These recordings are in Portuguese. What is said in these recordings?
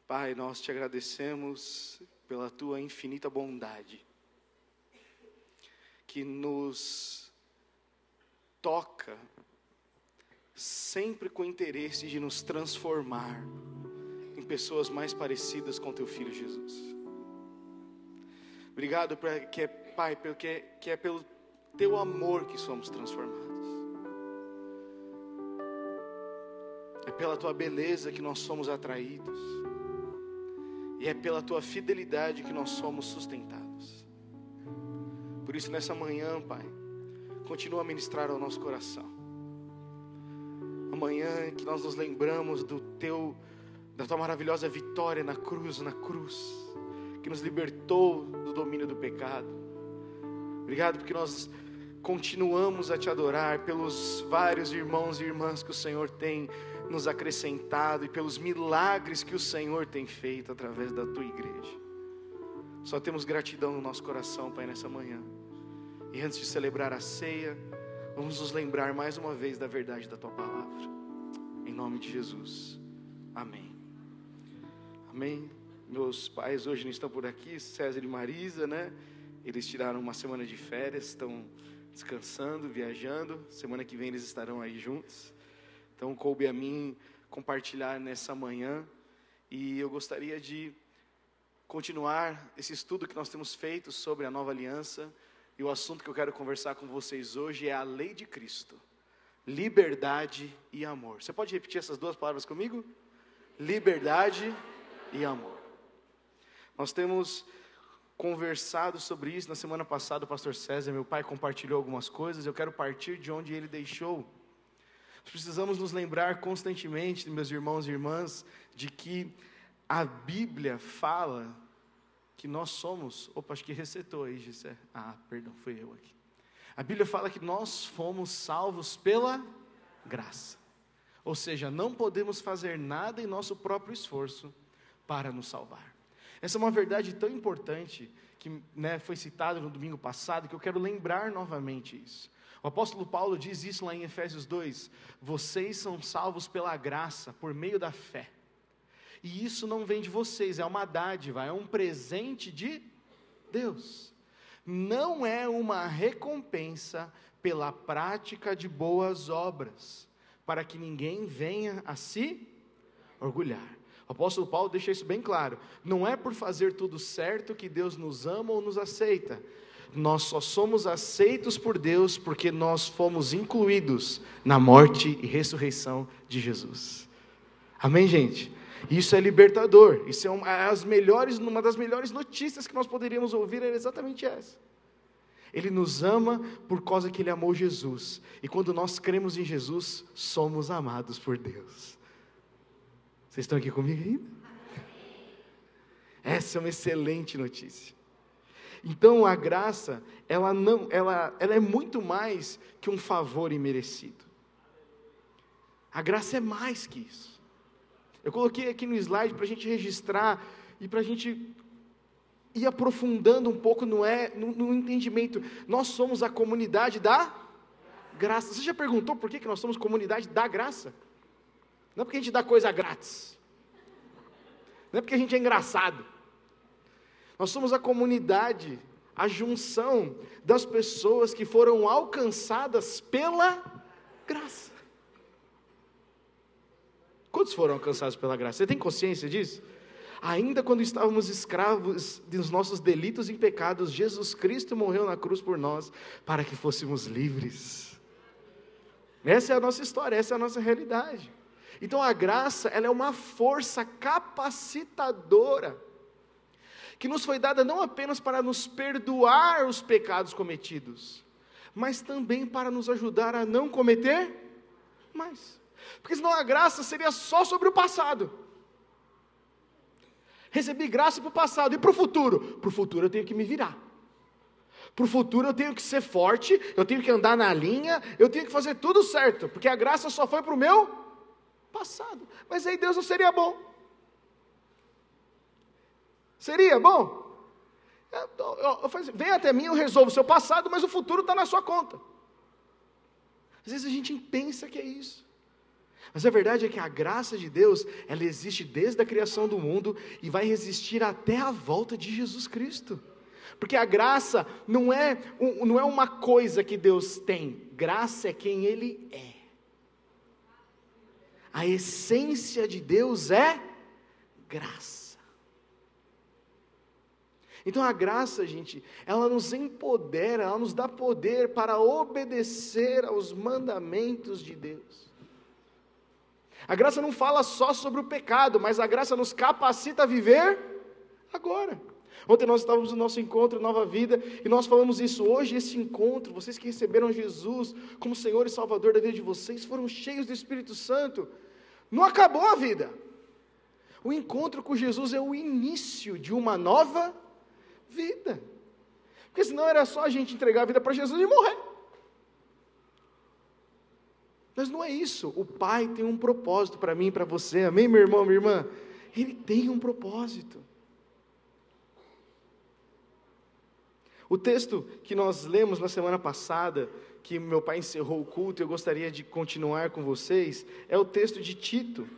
Pai, nós te agradecemos pela tua infinita bondade, que nos toca sempre com o interesse de nos transformar em pessoas mais parecidas com teu Filho Jesus. Obrigado, Pai, porque é pelo teu amor que somos transformados. É pela tua beleza que nós somos atraídos. E é pela tua fidelidade que nós somos sustentados. Por isso, nessa manhã, Pai, continua a ministrar ao nosso coração. Amanhã que nós nos lembramos da tua maravilhosa vitória na cruz, que nos libertou do domínio do pecado. Obrigado porque nós continuamos a te adorar pelos vários irmãos e irmãs que o Senhor tem nos acrescentado e pelos milagres que o Senhor tem feito através da tua igreja. Só temos gratidão no nosso coração, Pai, nessa manhã. E antes de celebrar a ceia, vamos nos lembrar mais uma vez da verdade da tua palavra. Em nome de Jesus. Amém. Amém. Meus pais hoje não estão por aqui, César e Marisa, né? Eles tiraram uma semana de férias, estão descansando, viajando. Semana que vem eles estarão aí juntos. Então coube a mim compartilhar nessa manhã. E eu gostaria de continuar esse estudo que nós temos feito sobre a nova aliança. E o assunto que eu quero conversar com vocês hoje é a lei de Cristo. Liberdade e amor. Você pode repetir essas duas palavras comigo? Liberdade e amor. Nós temos conversado sobre isso. Na semana passada o pastor César, meu pai, compartilhou algumas coisas. Eu quero partir de onde ele deixou. Nós precisamos nos lembrar constantemente, meus irmãos e irmãs, de que a Bíblia fala que nós somos... Opa, acho que resetou aí, Gisele. Perdão, foi eu aqui. A Bíblia fala que nós fomos salvos pela graça. Ou seja, não podemos fazer nada em nosso próprio esforço para nos salvar. Essa é uma verdade tão importante que foi citado no domingo passado, que eu quero lembrar novamente isso. O apóstolo Paulo diz isso lá em Efésios 2. Vocês são salvos pela graça, por meio da fé. E isso não vem de vocês, é uma dádiva, é um presente de Deus. Não é uma recompensa pela prática de boas obras, para que ninguém venha a se orgulhar. O apóstolo Paulo deixa isso bem claro. Não é por fazer tudo certo que Deus nos ama ou nos aceita. Nós só somos aceitos por Deus porque nós fomos incluídos na morte e ressurreição de Jesus. Amém, gente? Isso é libertador. Isso é uma das melhores notícias que nós poderíamos ouvir, era exatamente essa. Ele nos ama por causa que Ele amou Jesus. E quando nós cremos em Jesus, somos amados por Deus. Vocês estão aqui comigo ainda? Essa é uma excelente notícia. Então a graça, ela é muito mais que um favor imerecido. A graça é mais que isso. Eu coloquei aqui no slide para a gente registrar e para a gente ir aprofundando um pouco no entendimento. Nós somos a comunidade da graça. Você já perguntou por que nós somos comunidade da graça? Não é porque a gente dá coisa grátis. Não é porque a gente é engraçado. Nós somos a comunidade, a junção das pessoas que foram alcançadas pela graça. Quantos foram alcançados pela graça? Você tem consciência disso? Ainda quando estávamos escravos dos nossos delitos e pecados, Jesus Cristo morreu na cruz por nós, para que fôssemos livres. Essa é a nossa história, essa é a nossa realidade. Então a graça, ela é uma força capacitadora, que nos foi dada não apenas para nos perdoar os pecados cometidos, mas também para nos ajudar a não cometer mais. Porque senão a graça seria só sobre o passado. Recebi graça para o passado, e para o futuro? Para o futuro eu tenho que me virar. Para o futuro eu tenho que ser forte, eu tenho que andar na linha, eu tenho que fazer tudo certo, porque a graça só foi para o meu passado. Mas aí Deus não seria bom? Seria bom? Vem até mim, eu resolvo o seu passado, mas o futuro está na sua conta. Às vezes a gente pensa que é isso. Mas a verdade é que a graça de Deus, ela existe desde a criação do mundo e vai resistir até a volta de Jesus Cristo. Porque a graça não é uma coisa que Deus tem, graça é quem Ele é. A essência de Deus é graça. Então a graça, gente, ela nos empodera, ela nos dá poder para obedecer aos mandamentos de Deus. A graça não fala só sobre o pecado, mas a graça nos capacita a viver agora. Ontem nós estávamos no nosso encontro Nova Vida, e nós falamos isso. Hoje esse encontro, vocês que receberam Jesus como Senhor e Salvador da vida de vocês, foram cheios do Espírito Santo. Não acabou a vida. O encontro com Jesus é o início de uma nova vida. Porque senão era só a gente entregar a vida para Jesus e morrer. Mas não é isso. O Pai tem um propósito para mim e para você. Amém, meu irmão, minha irmã? Ele tem um propósito. O texto que nós lemos na semana passada, que meu pai encerrou o culto, eu gostaria de continuar com vocês, é o texto de Tito.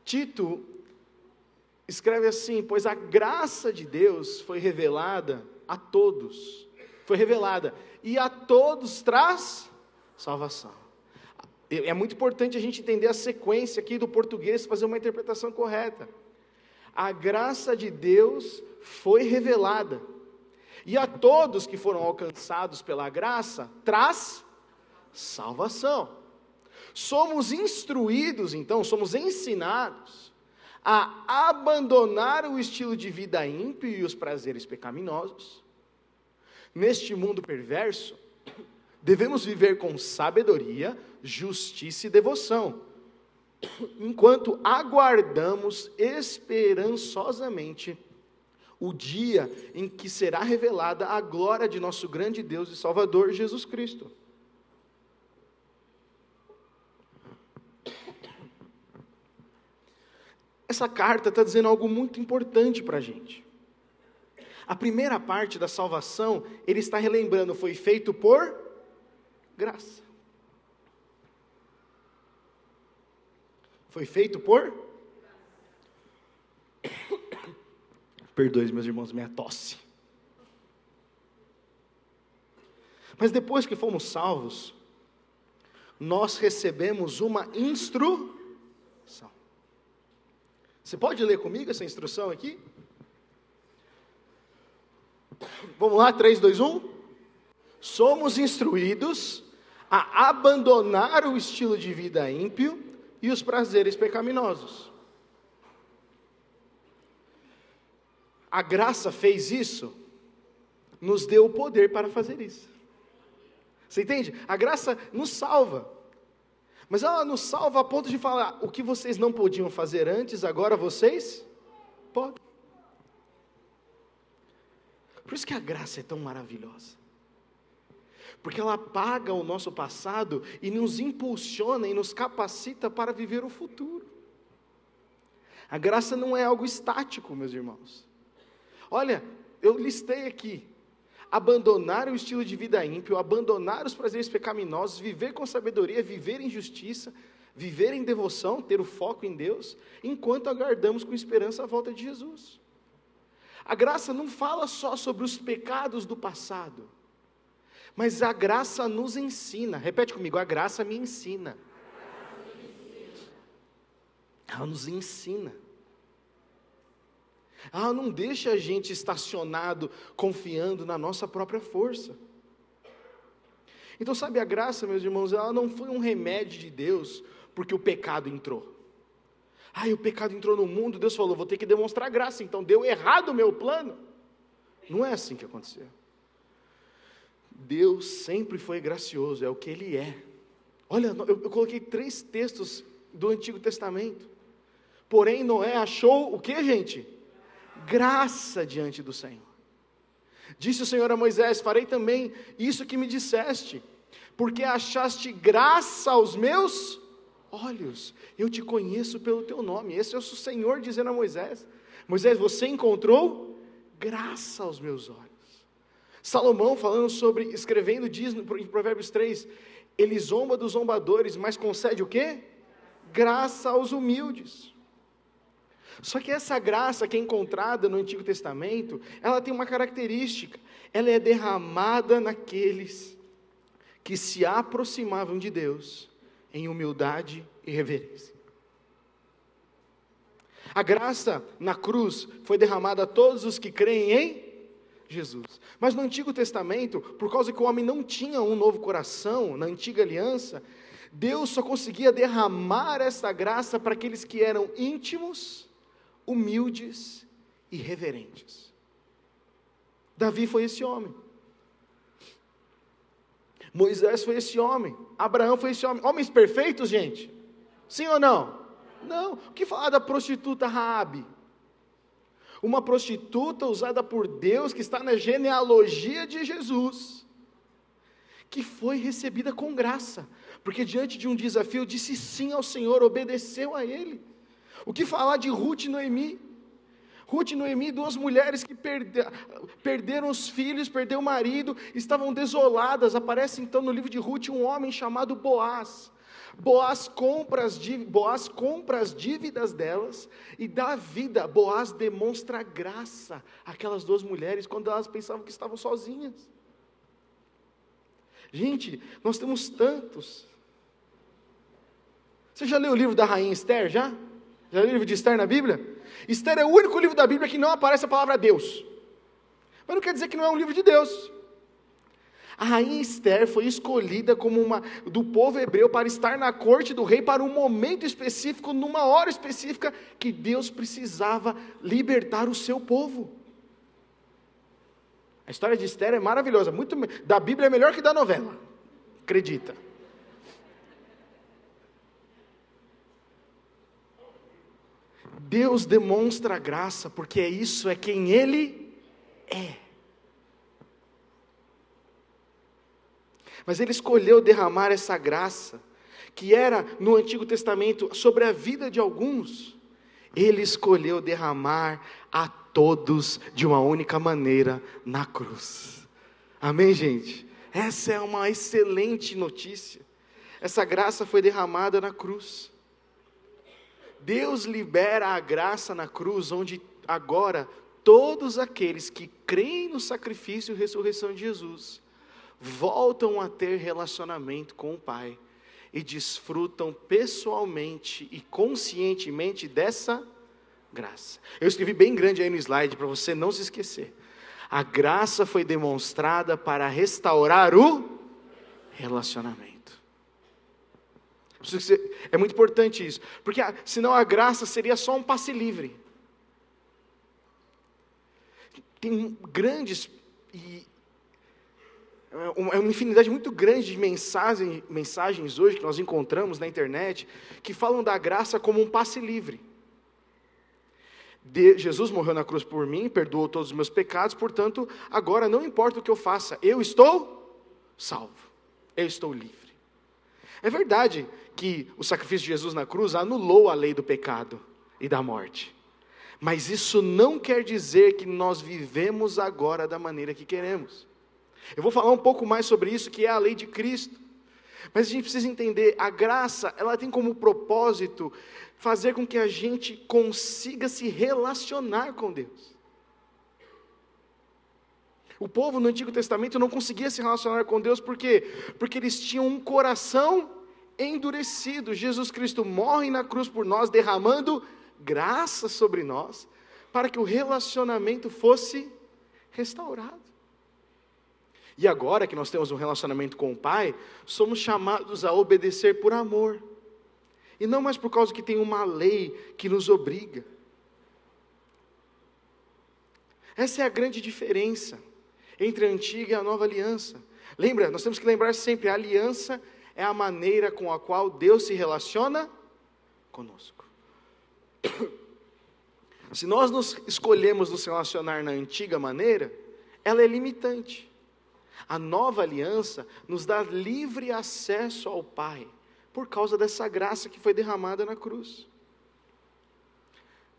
Tito escreve assim: pois a graça de Deus foi revelada a todos. Foi revelada. E a todos traz salvação. É muito importante a gente entender a sequência aqui do português, fazer uma interpretação correta. A graça de Deus foi revelada, e a todos que foram alcançados pela graça, traz salvação. Somos instruídos, então, somos ensinados a abandonar o estilo de vida ímpio e os prazeres pecaminosos. Neste mundo perverso, devemos viver com sabedoria, justiça e devoção, enquanto aguardamos esperançosamente o dia em que será revelada a glória de nosso grande Deus e Salvador, Jesus Cristo. Essa carta está dizendo algo muito importante para a gente. A primeira parte da salvação, ele está relembrando, foi feito por graça. Foi feito por? Perdoe, meus irmãos, minha tosse. Mas depois que fomos salvos, nós recebemos uma instrução. Você pode ler comigo essa instrução aqui? Vamos lá, 3, 2, 1. Somos instruídos a abandonar o estilo de vida ímpio e os prazeres pecaminosos. A graça fez isso, nos deu o poder para fazer isso. Você entende? A graça nos salva, mas ela nos salva a ponto de falar: o que vocês não podiam fazer antes, agora vocês podem. Por isso que a graça é tão maravilhosa, porque ela apaga o nosso passado e nos impulsiona e nos capacita para viver o futuro. A graça não é algo estático, meus irmãos. Olha, eu listei aqui: abandonar o estilo de vida ímpio, abandonar os prazeres pecaminosos, viver com sabedoria, viver em justiça, viver em devoção, ter o foco em Deus, enquanto aguardamos com esperança a volta de Jesus. A graça não fala só sobre os pecados do passado, mas a graça nos ensina. Repete comigo: a graça me ensina. Ela nos ensina. Ela não deixa a gente estacionado, confiando na nossa própria força. Então, sabe, a graça, meus irmãos, ela não foi um remédio de Deus, porque o pecado entrou. O pecado entrou no mundo, Deus falou: vou ter que demonstrar graça, então deu errado o meu plano. Não é assim que aconteceu. Deus sempre foi gracioso, é o que Ele é. Olha, eu coloquei 3 textos do Antigo Testamento. Porém, Noé achou o que, gente? Graça diante do Senhor. Disse o Senhor a Moisés: farei também isso que me disseste, porque achaste graça aos meus olhos. Eu te conheço pelo teu nome. Esse é o Senhor dizendo a Moisés: Moisés, você encontrou graça aos meus olhos. Salomão, escrevendo, diz em Provérbios 3, ele zomba dos zombadores, mas concede o quê? graça aos humildes. Só que essa graça que é encontrada no Antigo Testamento, ela tem uma característica, ela é derramada naqueles que se aproximavam de Deus em humildade e reverência. A graça na cruz foi derramada a todos os que creem em Jesus. Mas no Antigo Testamento, por causa que o homem não tinha um novo coração, na antiga aliança, Deus só conseguia derramar essa graça para aqueles que eram íntimos, humildes e reverentes. Davi foi esse homem. Moisés foi esse homem. Abraão foi esse homem. Homens perfeitos, gente? Sim ou não? Não. O que falar da prostituta Raabe? Uma prostituta usada por Deus, que está na genealogia de Jesus, que foi recebida com graça, porque diante de um desafio disse sim ao Senhor, obedeceu a Ele. O que falar de Ruth e Noemi? Ruth e Noemi, duas mulheres que perderam os filhos, perderam o marido, estavam desoladas. Aparece então no livro de Ruth um homem chamado Boaz. Boaz compra as dívidas delas e dá vida. Boaz demonstra graça àquelas duas mulheres quando elas pensavam que estavam sozinhas. Gente, nós temos tantos. Você já leu o livro da rainha Esther, já? Já leu o livro de Esther na Bíblia? Esther é o único livro da Bíblia que não aparece a palavra Deus. Mas não quer dizer que não é um livro de Deus. A rainha Esther foi escolhida como do povo hebreu para estar na corte do rei para um momento específico, numa hora específica, que Deus precisava libertar o seu povo. A história de Esther é maravilhosa, muito, da Bíblia é melhor que da novela, acredita. Deus demonstra a graça, porque isso é quem Ele é. Mas Ele escolheu derramar essa graça, que era no Antigo Testamento, sobre a vida de alguns. Ele escolheu derramar a todos de uma única maneira na cruz. Amém, gente? Essa é uma excelente notícia. Essa graça foi derramada na cruz. Deus libera a graça na cruz, onde agora todos aqueles que creem no sacrifício e ressurreição de Jesus voltam a ter relacionamento com o Pai e desfrutam pessoalmente e conscientemente dessa graça. Eu escrevi bem grande aí no slide para você não se esquecer. A graça foi demonstrada para restaurar o relacionamento. É muito importante isso, porque senão a graça seria só um passe livre. Tem grandes é uma infinidade muito grande de mensagens hoje que nós encontramos na internet, que falam da graça como um passe livre. Jesus morreu na cruz por mim, perdoou todos os meus pecados, portanto, agora não importa o que eu faça, eu estou salvo, eu estou livre. É verdade que o sacrifício de Jesus na cruz anulou a lei do pecado e da morte, mas isso não quer dizer que nós vivemos agora da maneira que queremos. Eu vou falar um pouco mais sobre isso, que é a lei de Cristo. Mas a gente precisa entender, a graça, ela tem como propósito fazer com que a gente consiga se relacionar com Deus. O povo no Antigo Testamento não conseguia se relacionar com Deus, por quê? Porque eles tinham um coração endurecido. Jesus Cristo morre na cruz por nós, derramando graça sobre nós, para que o relacionamento fosse restaurado. E agora que nós temos um relacionamento com o Pai, somos chamados a obedecer por amor. E não mais por causa que tem uma lei que nos obriga. Essa é a grande diferença entre a antiga e a nova aliança. Lembra, nós temos que lembrar sempre, a aliança é a maneira com a qual Deus se relaciona conosco. Se nós escolhemos nos relacionar na antiga maneira, ela é limitante. A nova aliança nos dá livre acesso ao Pai, por causa dessa graça que foi derramada na cruz.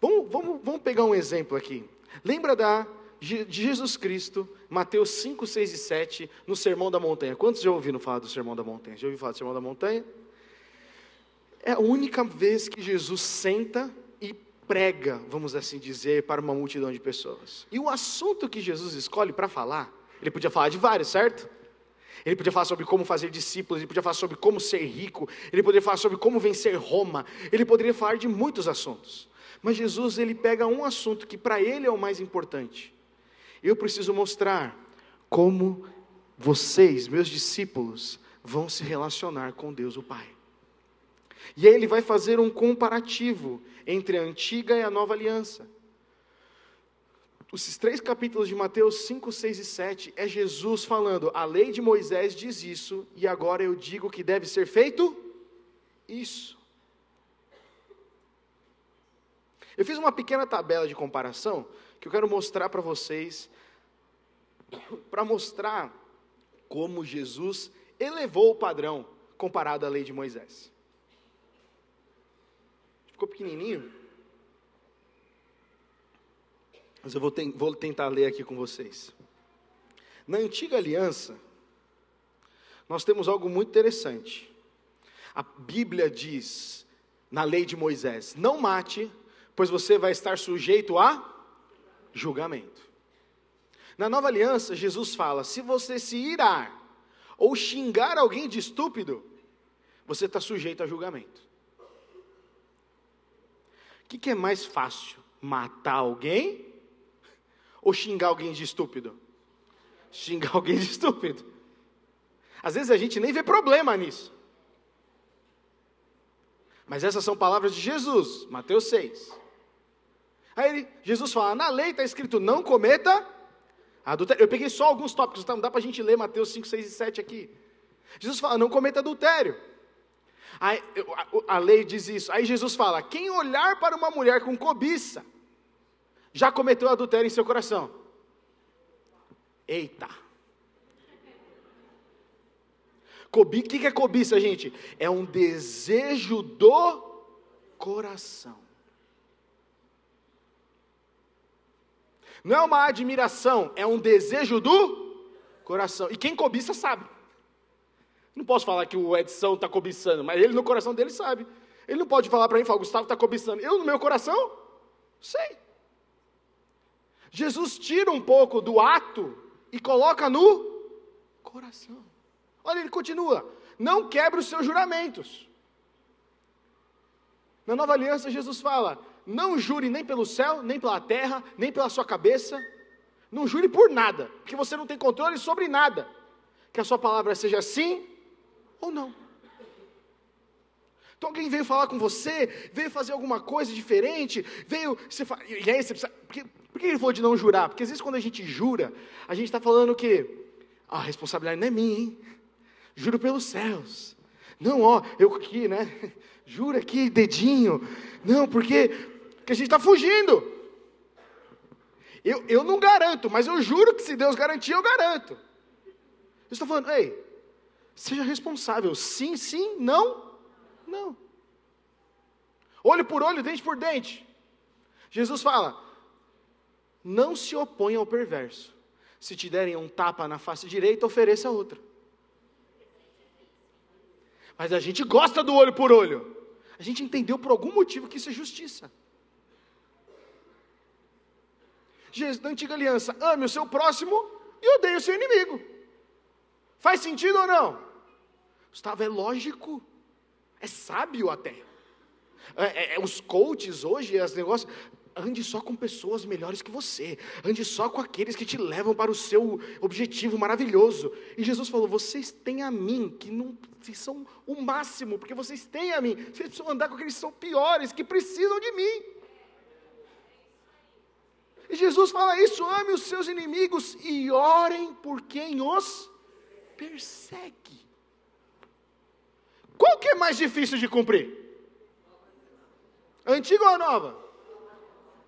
Vamos pegar um exemplo aqui. Lembra de Jesus Cristo, Mateus 5, 6 e 7, no Sermão da Montanha. Quantos já ouviram falar do Sermão da Montanha? Já ouviram falar do Sermão da Montanha? É a única vez que Jesus senta e prega, vamos assim dizer, para uma multidão de pessoas. E o assunto que Jesus escolhe para falar, ele podia falar de vários, certo? Ele podia falar sobre como fazer discípulos, ele podia falar sobre como ser rico, ele poderia falar sobre como vencer Roma, ele poderia falar de muitos assuntos. Mas Jesus, ele pega um assunto que para ele é o mais importante. Eu preciso mostrar como vocês, meus discípulos, vão se relacionar com Deus o Pai. E aí ele vai fazer um comparativo entre a antiga e a nova aliança. Esses 3 capítulos de Mateus 5, 6 e 7 é Jesus falando, a lei de Moisés diz isso, e agora eu digo que deve ser feito isso. Eu fiz uma pequena tabela de comparação, que eu quero mostrar para vocês, para mostrar como Jesus elevou o padrão comparado à lei de Moisés. Ficou pequenininho? Mas eu vou tentar ler aqui com vocês. Na antiga aliança, nós temos algo muito interessante. A Bíblia diz, na lei de Moisés, não mate, pois você vai estar sujeito a julgamento. Na nova aliança, Jesus fala, se você se irar, ou xingar alguém de estúpido, você está sujeito a julgamento. O que é mais fácil? Matar alguém? Ou xingar alguém de estúpido? Xingar alguém de estúpido. Às vezes a gente nem vê problema nisso. Mas essas são palavras de Jesus, Mateus 6. Aí Jesus fala, na lei está escrito, não cometa adultério. Eu peguei só alguns tópicos, não dá para a gente ler Mateus 5, 6 e 7 aqui. Jesus fala, não cometa adultério. Aí, a lei diz isso. Aí Jesus fala, quem olhar para uma mulher com cobiça, já cometeu adultério em seu coração. Eita. O que é cobiça, gente? É um desejo do coração. Não é uma admiração, é um desejo do coração. E quem cobiça sabe. Não posso falar que o Edson está cobiçando, mas ele no coração dele sabe. Ele não pode falar para mim, falar, Gustavo está cobiçando. Eu no meu coração, sei. Jesus tira um pouco do ato e coloca no coração. Olha, ele continua. Não quebre os seus juramentos. Na nova aliança, Jesus fala, não jure nem pelo céu, nem pela terra, nem pela sua cabeça. Não jure por nada, porque você não tem controle sobre nada. Que a sua palavra seja sim ou não. Então alguém veio falar com você, veio fazer alguma coisa diferente, veio, e aí você precisa, por que ele falou de não jurar? Porque às vezes quando a gente jura, a gente está falando que, a responsabilidade não é minha, hein? Juro pelos céus. Não, eu aqui, né? Jura aqui, dedinho. Não, porque a gente está fugindo. Eu não garanto, mas eu juro que se Deus garantir, eu garanto. Eu estou falando, ei, seja responsável. Sim, sim, não, não. Olho por olho, dente por dente. Jesus fala, não se oponha ao perverso. Se te derem um tapa na face direita, ofereça outra. Mas a gente gosta do olho por olho. A gente entendeu por algum motivo que isso é justiça. Jesus, na antiga aliança, ame o seu próximo e odeie o seu inimigo. Faz sentido ou não? Gustavo, é lógico. É sábio até. Os coaches hoje, os negócios, ande só com pessoas melhores que você. Ande só com aqueles que te levam para o seu objetivo maravilhoso. E Jesus falou, vocês têm a mim, que não vocês são o máximo, porque vocês têm a mim. Vocês precisam andar com aqueles que são piores, que precisam de mim. E Jesus fala isso, ame os seus inimigos e orem por quem os persegue. Qual que é mais difícil de cumprir? A antiga ou a nova?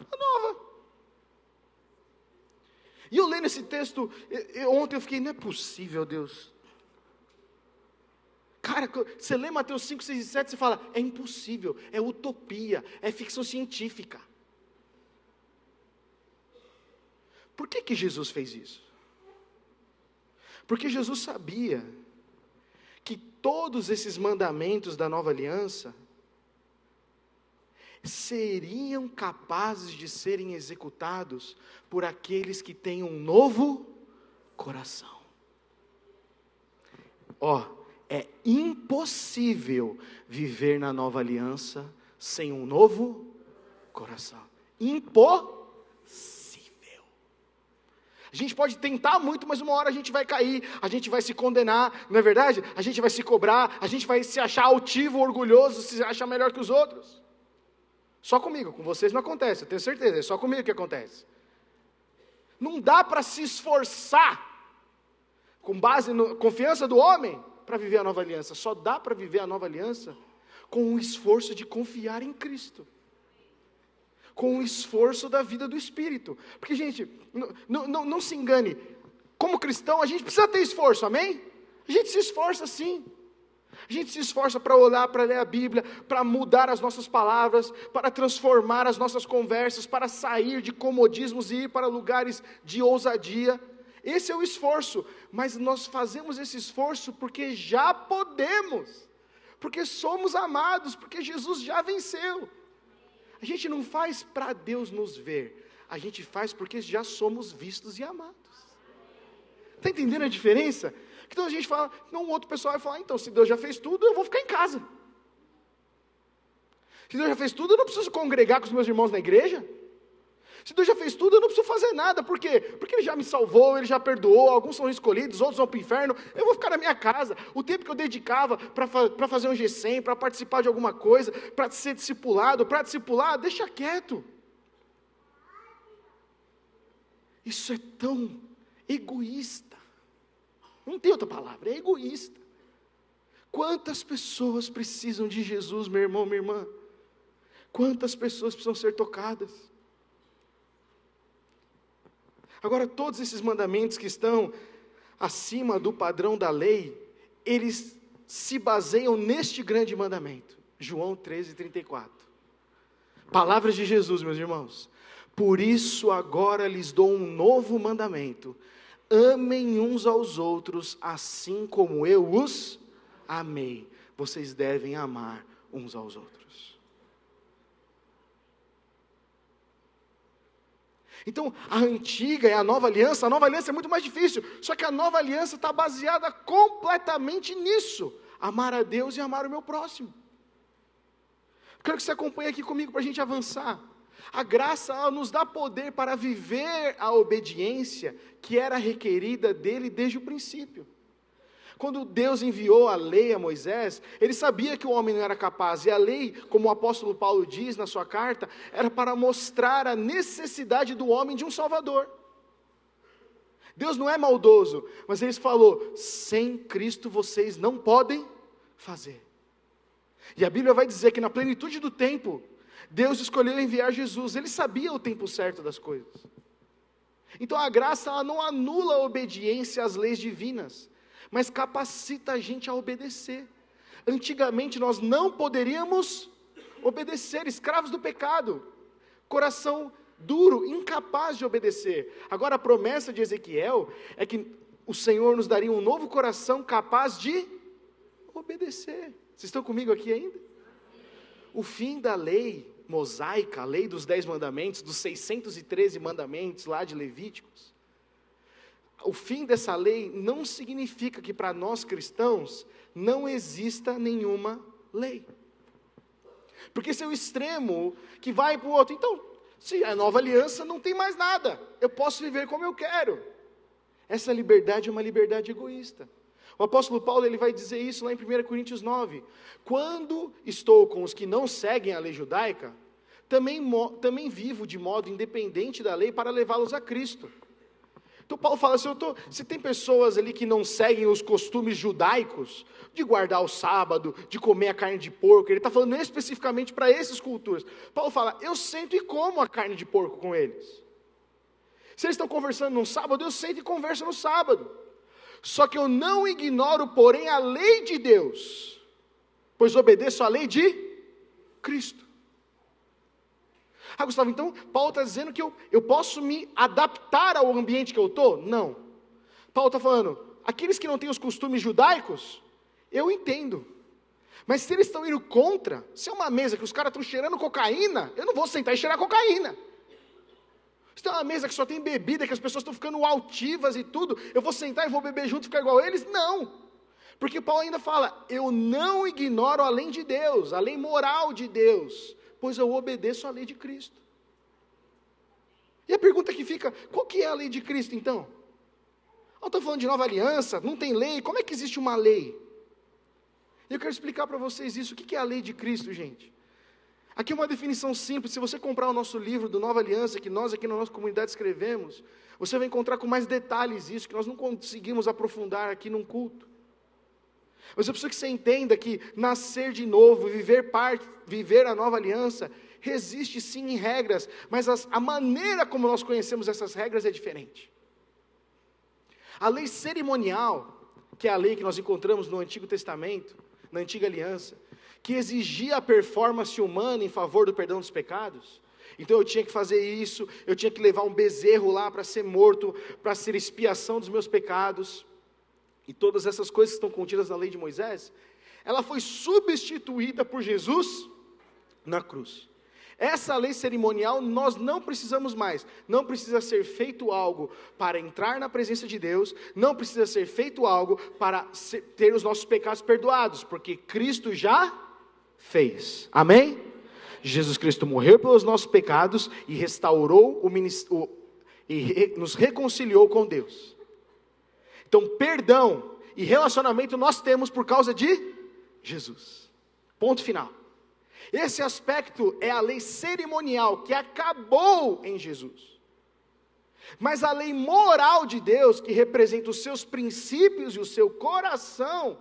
A nova. E eu lendo esse texto, ontem eu fiquei, não é possível, Deus. Cara, você lê Mateus 5, 6 e 7, você fala, é impossível, é utopia, é ficção científica. Por que Jesus fez isso? Porque Jesus sabia que todos esses mandamentos da nova aliança seriam capazes de serem executados por aqueles que têm um novo coração. É impossível viver na nova aliança sem um novo coração. Impossível. A gente pode tentar muito, mas uma hora a gente vai cair, a gente vai se condenar, não é verdade? A gente vai se cobrar, a gente vai se achar altivo, orgulhoso, se achar melhor que os outros. Só comigo, com vocês não acontece, eu tenho certeza, é só comigo que acontece. Não dá para se esforçar, com base na confiança do homem, para viver a nova aliança. Só dá para viver a nova aliança com o esforço de confiar em Cristo. Com o esforço da vida do Espírito. Porque, gente, não se engane, como cristão a gente precisa ter esforço, amém? A gente se esforça sim. A gente se esforça para olhar, para ler a Bíblia, para mudar as nossas palavras, para transformar as nossas conversas, para sair de comodismos e ir para lugares de ousadia. Esse é o esforço, mas nós fazemos esse esforço porque já podemos, porque somos amados, porque Jesus já venceu. A gente não faz para Deus nos ver, a gente faz porque já somos vistos e amados. Está entendendo a diferença? Então a gente fala, não, o outro pessoal vai falar, então se Deus já fez tudo, eu vou ficar em casa. Se Deus já fez tudo, eu não preciso congregar com os meus irmãos na igreja. Se Deus já fez tudo, eu não preciso fazer nada. Por quê? Porque Ele já me salvou, Ele já perdoou, alguns são escolhidos, outros vão para o inferno, eu vou ficar na minha casa. O tempo que eu dedicava para fazer um G100, para participar de alguma coisa, para ser discipulado, para discipular, deixa quieto. Isso é tão egoísta. Não tem outra palavra, é egoísta. Quantas pessoas precisam de Jesus, meu irmão, minha irmã? Quantas pessoas precisam ser tocadas? Agora, todos esses mandamentos que estão acima do padrão da lei, eles se baseiam neste grande mandamento. João 13:34. Palavras de Jesus, meus irmãos. Por isso agora lhes dou um novo mandamento. Amem uns aos outros, assim como eu os amei. Vocês devem amar uns aos outros. Então, a antiga é a nova aliança é muito mais difícil, só que a nova aliança está baseada completamente nisso, amar a Deus e amar o meu próximo. Quero que você acompanhe aqui comigo para a gente avançar. A graça ela nos dá poder para viver a obediência que era requerida dele desde o princípio. Quando Deus enviou a lei a Moisés, Ele sabia que o homem não era capaz, e a lei, como o apóstolo Paulo diz na sua carta, era para mostrar a necessidade do homem de um Salvador. Deus não é maldoso, mas Ele falou, sem Cristo vocês não podem fazer. E a Bíblia vai dizer que na plenitude do tempo, Deus escolheu enviar Jesus, Ele sabia o tempo certo das coisas. Então a graça ela não anula a obediência às leis divinas, mas capacita a gente a obedecer. Antigamente nós não poderíamos obedecer, escravos do pecado, coração duro, incapaz de obedecer. Agora a promessa de Ezequiel é que o Senhor nos daria um novo coração capaz de obedecer. Vocês estão comigo aqui ainda? O fim da lei mosaica, a lei dos 10 mandamentos, dos 613 mandamentos lá de Levíticos, o fim dessa lei não significa que para nós cristãos não exista nenhuma lei. Porque esse é o extremo que vai para o outro. Então, se é nova aliança, não tem mais nada. Eu posso viver como eu quero. Essa liberdade é uma liberdade egoísta. O apóstolo Paulo ele vai dizer isso lá em 1 Coríntios 9. Quando estou com os que não seguem a lei judaica, também vivo de modo independente da lei para levá-los a Cristo. Então Paulo fala assim, se tem pessoas ali que não seguem os costumes judaicos, de guardar o sábado, de comer a carne de porco, ele está falando especificamente para essas culturas. Paulo fala, eu sento e como a carne de porco com eles. Se eles estão conversando no sábado, eu sento e converso no sábado. Só que eu não ignoro, porém, a lei de Deus, pois obedeço à lei de Cristo. Ah, Gustavo, então Paulo está dizendo que eu posso me adaptar ao ambiente que eu estou? Não. Paulo está falando, aqueles que não têm os costumes judaicos, eu entendo. Mas se eles estão indo contra, se é uma mesa que os caras estão cheirando cocaína, eu não vou sentar e cheirar cocaína. Se é uma mesa que só tem bebida, que as pessoas estão ficando altivas e tudo, eu vou sentar e vou beber junto e ficar igual a eles? Não. Porque Paulo ainda fala, eu não ignoro a lei de Deus, a lei moral de Deus, pois eu obedeço à lei de Cristo. E a pergunta que fica, qual que é a lei de Cristo então? Eu estou falando de nova aliança, não tem lei, como é que existe uma lei? Eu quero explicar para vocês isso, o que é a lei de Cristo, gente? Aqui é uma definição simples, se você comprar o nosso livro do Nova Aliança, que nós aqui na nossa comunidade escrevemos, você vai encontrar com mais detalhes isso, que nós não conseguimos aprofundar aqui num culto. Mas eu preciso que você entenda que nascer de novo, viver a nova aliança, resiste sim em regras, mas a maneira como nós conhecemos essas regras é diferente. A lei cerimonial, que é a lei que nós encontramos no Antigo Testamento, na Antiga Aliança, que exigia a performance humana em favor do perdão dos pecados. Então eu tinha que fazer isso, eu tinha que levar um bezerro lá para ser morto, para ser expiação dos meus pecados. E todas essas coisas que estão contidas na lei de Moisés, ela foi substituída por Jesus na cruz. Essa lei cerimonial nós não precisamos mais, não precisa ser feito algo para entrar na presença de Deus, não precisa ser feito algo para ter os nossos pecados perdoados, porque Cristo já fez, amém? Jesus Cristo morreu pelos nossos pecados e restaurou nos reconciliou com Deus. Então perdão e relacionamento nós temos por causa de Jesus, ponto final. Esse aspecto é a lei cerimonial que acabou em Jesus. Mas a lei moral de Deus, que representa os seus princípios e o seu coração,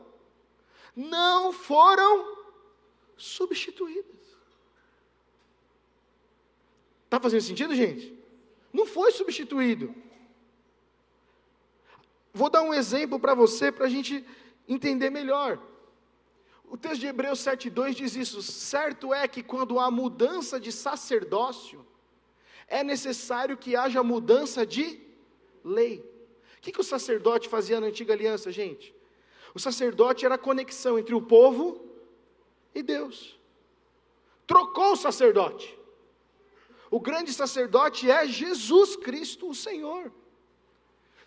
não foram substituídas. Está fazendo sentido, gente? Não foi substituído. Vou dar um exemplo para você, para a gente entender melhor. O texto de Hebreus 7,2 diz isso, certo é que quando há mudança de sacerdócio, é necessário que haja mudança de lei. O que o sacerdote fazia na antiga aliança, gente? O sacerdote era a conexão entre o povo e Deus. Trocou o sacerdote. O grande sacerdote é Jesus Cristo, o Senhor.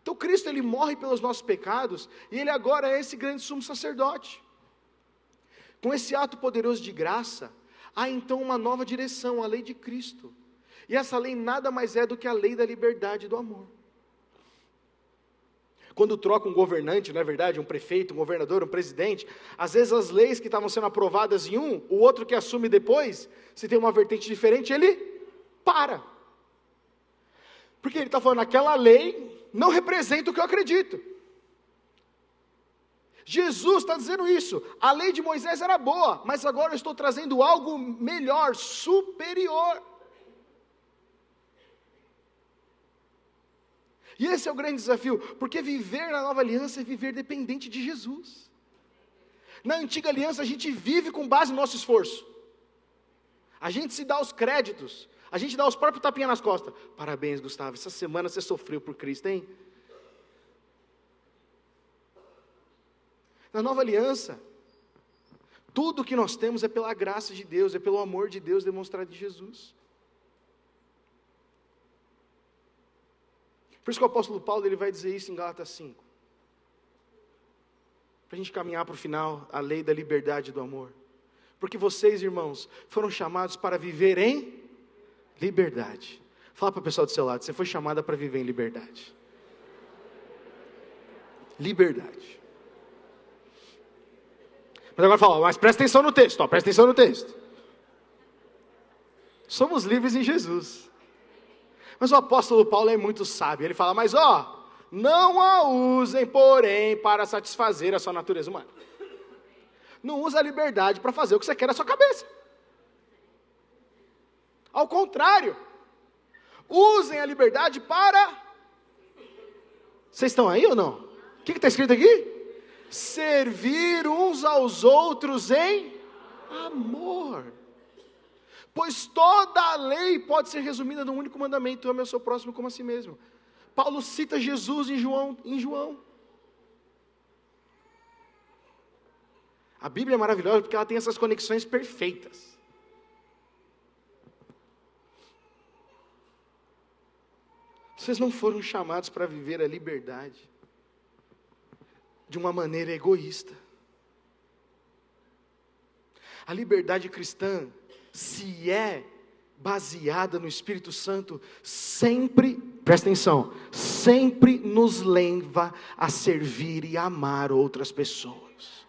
Então Cristo, ele morre pelos nossos pecados, e ele agora é esse grande sumo sacerdote. Com esse ato poderoso de graça, há então uma nova direção, a lei de Cristo. E essa lei nada mais é do que a lei da liberdade e do amor. Quando troca um governante, não é verdade, um prefeito, um governador, um presidente, às vezes as leis que estavam sendo aprovadas em um, o outro que assume depois, se tem uma vertente diferente, ele para. Porque ele está falando, aquela lei não representa o que eu acredito. Jesus está dizendo isso, a lei de Moisés era boa, mas agora eu estou trazendo algo melhor, superior. E esse é o grande desafio, porque viver na nova aliança é viver dependente de Jesus. Na antiga aliança a gente vive com base no nosso esforço, a gente se dá os créditos, a gente dá os próprios tapinhas nas costas. Parabéns, Gustavo, essa semana você sofreu por Cristo, hein? Na nova aliança, tudo que nós temos é pela graça de Deus, é pelo amor de Deus demonstrado em Jesus. Por isso que o apóstolo Paulo ele vai dizer isso em Gálatas 5. Para a gente caminhar para o final, a lei da liberdade e do amor. Porque vocês, irmãos, foram chamados para viver em liberdade. Fala para o pessoal do seu lado, você foi chamada para viver em liberdade. Liberdade. Mas agora fala, mas presta atenção no texto, presta atenção no texto. Somos livres em Jesus. Mas o apóstolo Paulo é muito sábio, ele fala, mas não a usem, porém, para satisfazer a sua natureza humana. Não usa a liberdade para fazer o que você quer na sua cabeça. Ao contrário, usem a liberdade para... Vocês estão aí ou não? O que está escrito aqui? Servir uns aos outros em amor. Pois toda a lei pode ser resumida num único mandamento: ame ao seu próximo como a si mesmo. Paulo cita Jesus em João. A Bíblia é maravilhosa porque ela tem essas conexões perfeitas. Vocês não foram chamados para viver a liberdade de uma maneira egoísta. A liberdade cristã, se é baseada no Espírito Santo, sempre, presta atenção, sempre nos leva a servir e amar outras pessoas.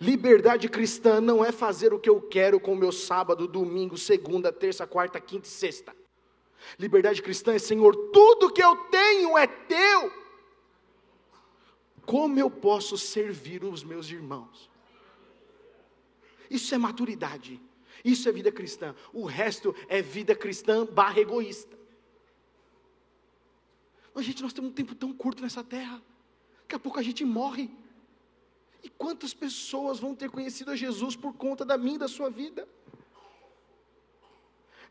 Liberdade cristã não é fazer o que eu quero com o meu sábado, domingo, segunda, terça, quarta, quinta e sexta. Liberdade cristã é, Senhor, tudo que eu tenho é teu. Como eu posso servir os meus irmãos? Isso é maturidade. Isso é vida cristã. O resto é vida cristã / egoísta. Mas, gente, nós temos um tempo tão curto nessa terra. Daqui a pouco a gente morre. E quantas pessoas vão ter conhecido a Jesus por conta da minha e da sua vida?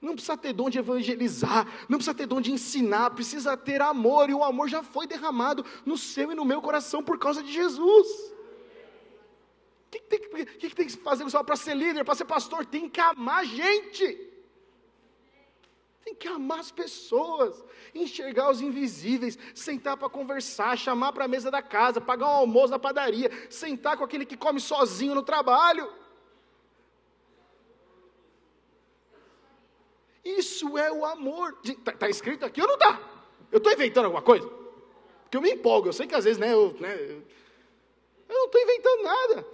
Não precisa ter dom de evangelizar, não precisa ter dom de ensinar, precisa ter amor, e o amor já foi derramado no seu e no meu coração por causa de Jesus. O que tem que fazer para ser líder, para ser pastor? Tem que amar a gente. Tem que amar as pessoas, enxergar os invisíveis, sentar para conversar, chamar para a mesa da casa, pagar um almoço na padaria, sentar com aquele que come sozinho no trabalho. Isso é o amor. Está escrito aqui ou não está? Eu estou inventando alguma coisa? Porque eu me empolgo, eu sei que às vezes, eu não estou inventando nada.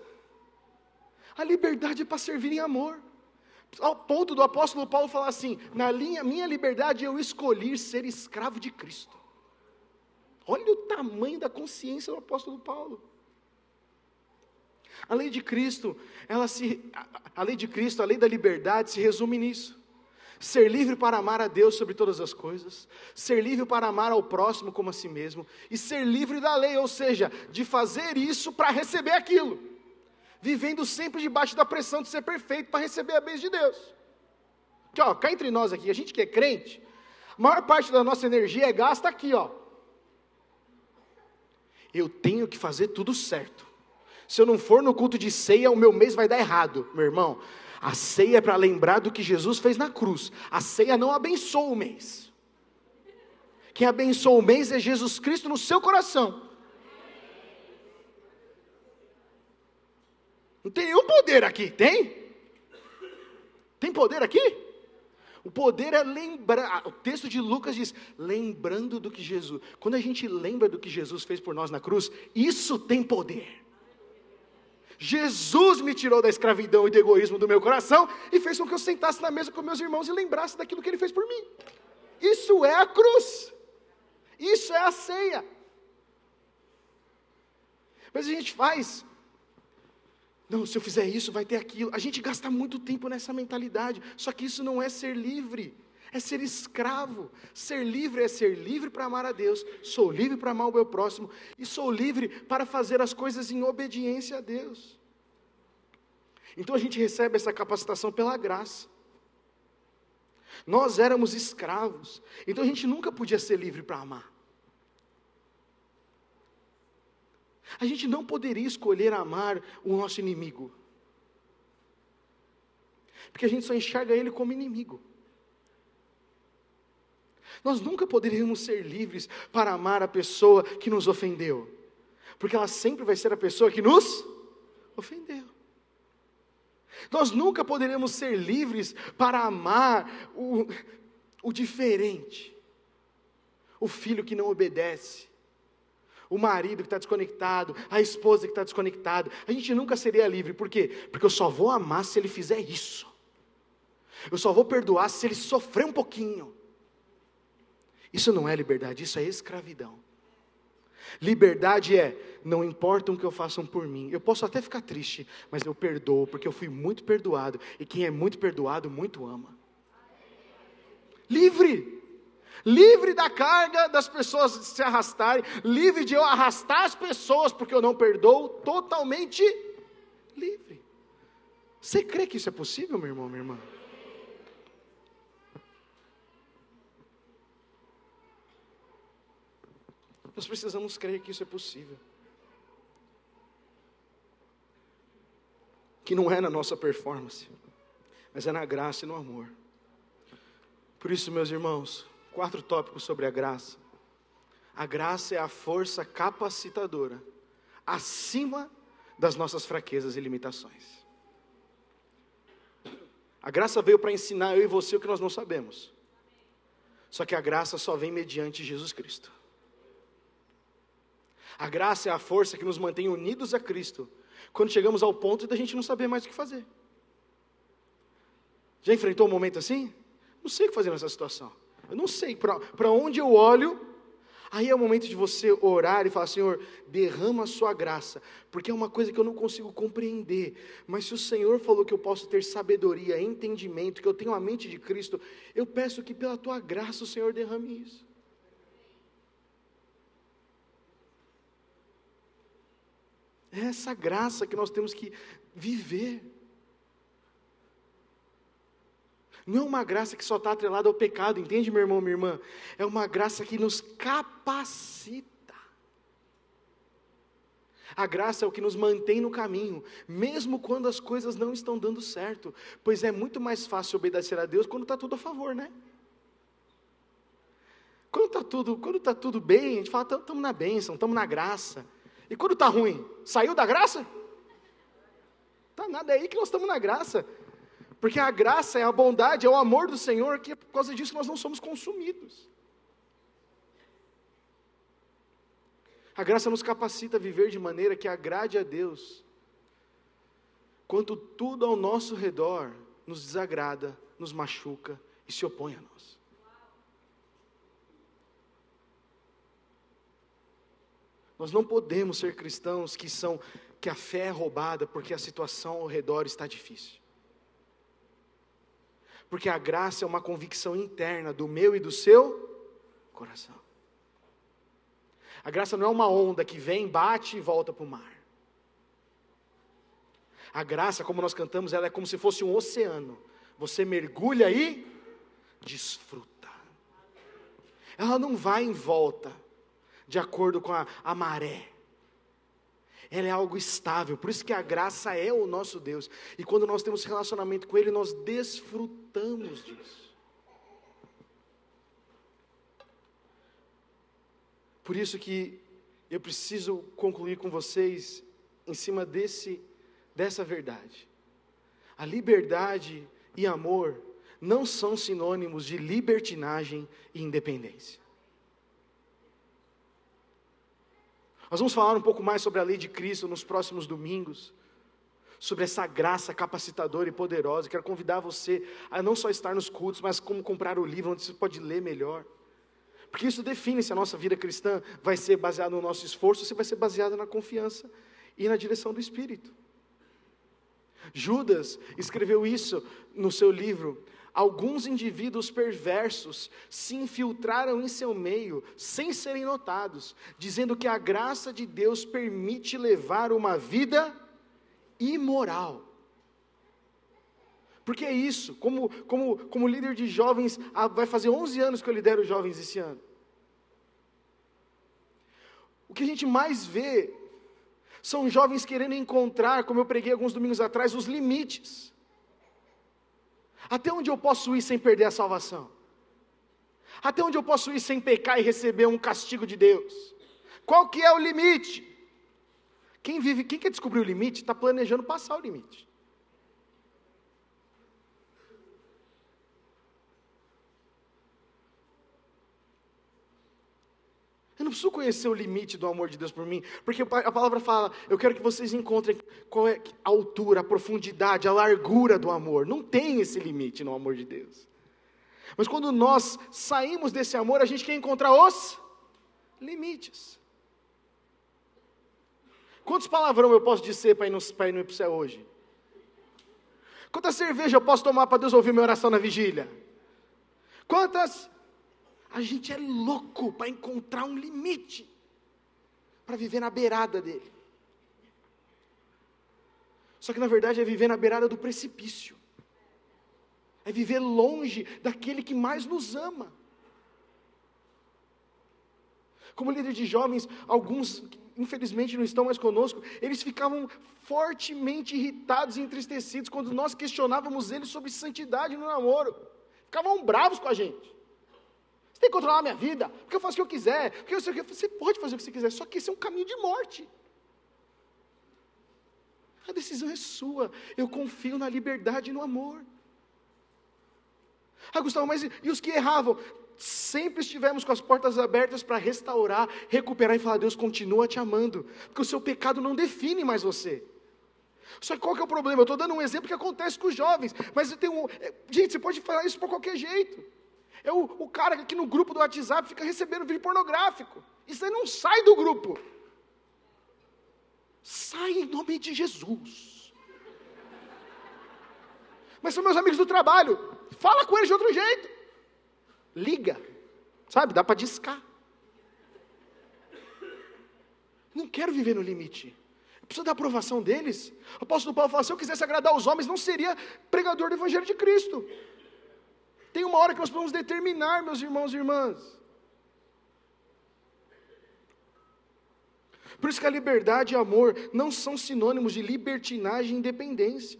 A liberdade é para servir em amor. Ao ponto do apóstolo Paulo falar assim: minha liberdade eu escolhi ser escravo de Cristo. Olha o tamanho da consciência do apóstolo Paulo. A lei de Cristo, a lei da liberdade se resume nisso. Ser livre para amar a Deus sobre todas as coisas, ser livre para amar ao próximo como a si mesmo, e ser livre da lei, ou seja, de fazer isso para receber aquilo, vivendo sempre debaixo da pressão de ser perfeito para receber a bênção de Deus. Que, cá entre nós aqui, a gente que é crente, a maior parte da nossa energia é gasta aqui, eu tenho que fazer tudo certo. Se eu não for no culto de ceia, o meu mês vai dar errado, meu irmão. A ceia é para lembrar do que Jesus fez na cruz. A ceia não abençoa o mês. Quem abençoa o mês é Jesus Cristo no seu coração. Não tem nenhum poder aqui, tem? Tem poder aqui? O poder é lembrar. O texto de Lucas diz, lembrando do que Jesus. Quando a gente lembra do que Jesus fez por nós na cruz, isso tem poder. Jesus me tirou da escravidão e do egoísmo do meu coração e fez com que eu sentasse na mesa com meus irmãos e lembrasse daquilo que Ele fez por mim. Isso é a cruz. Isso é a ceia. Mas a gente faz, não, se eu fizer isso vai ter aquilo. A gente gasta muito tempo nessa mentalidade, só que isso não é ser livre, é ser escravo. Ser livre é ser livre para amar a Deus, sou livre para amar o meu próximo, e sou livre para fazer as coisas em obediência a Deus. Então a gente recebe essa capacitação pela graça. Nós éramos escravos, então a gente nunca podia ser livre para amar. A gente não poderia escolher amar o nosso inimigo, porque a gente só enxerga ele como inimigo. Nós nunca poderíamos ser livres para amar a pessoa que nos ofendeu, porque ela sempre vai ser a pessoa que nos ofendeu. Nós nunca poderíamos ser livres para amar o diferente, o filho que não obedece, o marido que está desconectado, a esposa que está desconectada. A gente nunca seria livre, por quê? Porque eu só vou amar se ele fizer isso, eu só vou perdoar se ele sofrer um pouquinho. Isso não é liberdade, isso é escravidão. Liberdade é, não importa o que eu façam por mim, eu posso até ficar triste, mas eu perdoo, porque eu fui muito perdoado, e quem é muito perdoado, muito ama. Livre, livre da carga das pessoas se arrastarem, livre de eu arrastar as pessoas, porque eu não perdoo, totalmente livre. Você crê que isso é possível, meu irmão, minha irmã? Nós precisamos crer que isso é possível. que não é na nossa performance, mas é na graça e no amor. Por isso, meus irmãos, 4 tópicos sobre a graça. A graça é a força capacitadora, acima das nossas fraquezas e limitações. A graça veio para ensinar eu e você o que nós não sabemos. Só que a graça só vem mediante Jesus Cristo. A graça é a força que nos mantém unidos a Cristo, quando chegamos ao ponto de a gente não saber mais o que fazer. Já enfrentou um momento assim? Não sei o que fazer nessa situação. Eu não sei para onde eu olho. Aí é o momento de você orar e falar: Senhor, derrama a sua graça, porque é uma coisa que eu não consigo compreender, mas se o Senhor falou que eu posso ter sabedoria, entendimento, que eu tenho a mente de Cristo, eu peço que pela tua graça o Senhor derrame isso. É essa graça que nós temos que viver. Não é uma graça que só está atrelada ao pecado, entende, meu irmão, minha irmã? É uma graça que nos capacita. A graça é o que nos mantém no caminho, mesmo quando as coisas não estão dando certo, pois é muito mais fácil obedecer a Deus quando está tudo a favor, né? Quando está tudo bem, a gente fala: estamos na bênção, estamos na graça. E quando está ruim, saiu da graça? Está nada aí que nós estamos na graça. Porque a graça é a bondade, é o amor do Senhor, que é por causa disso que nós não somos consumidos. A graça nos capacita a viver de maneira que agrade a Deus, quando tudo ao nosso redor nos desagrada, nos machuca e se opõe a nós. Nós não podemos ser cristãos que a fé é roubada porque a situação ao redor está difícil. Porque a graça é uma convicção interna do meu e do seu coração. A graça não é uma onda que vem, bate e volta para o mar. A graça, como nós cantamos, ela é como se fosse um oceano. Você mergulha e desfruta. Ela não vai em volta de acordo com a maré. Ela é algo estável, por isso que a graça é o nosso Deus. E quando nós temos relacionamento com Ele, nós desfrutamos disso. Por isso que eu preciso concluir com vocês em cima dessa verdade. A liberdade e amor não são sinônimos de libertinagem e independência. Nós vamos falar um pouco mais sobre a lei de Cristo nos próximos domingos, sobre essa graça capacitadora e poderosa. Quero convidar você a não só estar nos cultos, mas como comprar o livro, onde você pode ler melhor. Porque isso define se a nossa vida cristã vai ser baseada no nosso esforço, ou se vai ser baseada na confiança e na direção do Espírito. Judas escreveu isso no seu livro. Alguns indivíduos perversos se infiltraram em seu meio, sem serem notados, dizendo que a graça de Deus permite levar uma vida imoral. Porque é isso, como líder de jovens, vai fazer 11 anos que eu lidero jovens esse ano. O que a gente mais vê são jovens querendo encontrar, como eu preguei alguns domingos atrás, os limites. Até onde eu posso ir sem perder a salvação? Até onde eu posso ir sem pecar e receber um castigo de Deus? Qual que é o limite? Quem quer descobrir o limite, está planejando passar o limite. Eu não preciso conhecer o limite do amor de Deus por mim, porque a palavra fala: eu quero que vocês encontrem qual é a altura, a profundidade, a largura do amor. Não tem esse limite no amor de Deus. Mas quando nós saímos desse amor, a gente quer encontrar os limites. Quantos palavrão eu posso dizer para ir no céu hoje? Quanta cerveja eu posso tomar para Deus ouvir minha oração na vigília? Quantas... A gente é louco para encontrar um limite, para viver na beirada dele. Só que na verdade é viver na beirada do precipício. É viver longe daquele que mais nos ama. Como líder de jovens, alguns infelizmente não estão mais conosco, eles ficavam fortemente irritados e entristecidos quando nós questionávamos eles sobre santidade no namoro. Ficavam bravos com a gente. Você tem que controlar a minha vida, porque eu faço o que eu quiser, porque eu sei o que. Você pode fazer o que você quiser, só que esse é um caminho de morte. A decisão é sua. Eu confio na liberdade e no amor. Ah, Gustavo, mas e os que erravam? Sempre estivemos com as portas abertas para restaurar, recuperar e falar: Deus continua te amando, porque o seu pecado não define mais você. Só que qual que é o problema? Eu estou dando um exemplo que acontece com os jovens, mas gente, você pode falar isso por qualquer jeito. É o cara que aqui no grupo do WhatsApp fica recebendo vídeo pornográfico. Isso aí não sai do grupo. Sai em nome de Jesus. Mas são meus amigos do trabalho. Fala com eles de outro jeito. Liga. Sabe, dá para discar. Não quero viver no limite. Eu preciso da aprovação deles. O apóstolo Paulo fala: se eu quisesse agradar os homens, não seria pregador do Evangelho de Cristo. Tem uma hora que nós podemos determinar, meus irmãos e irmãs. Por isso que a liberdade e amor não são sinônimos de libertinagem e independência.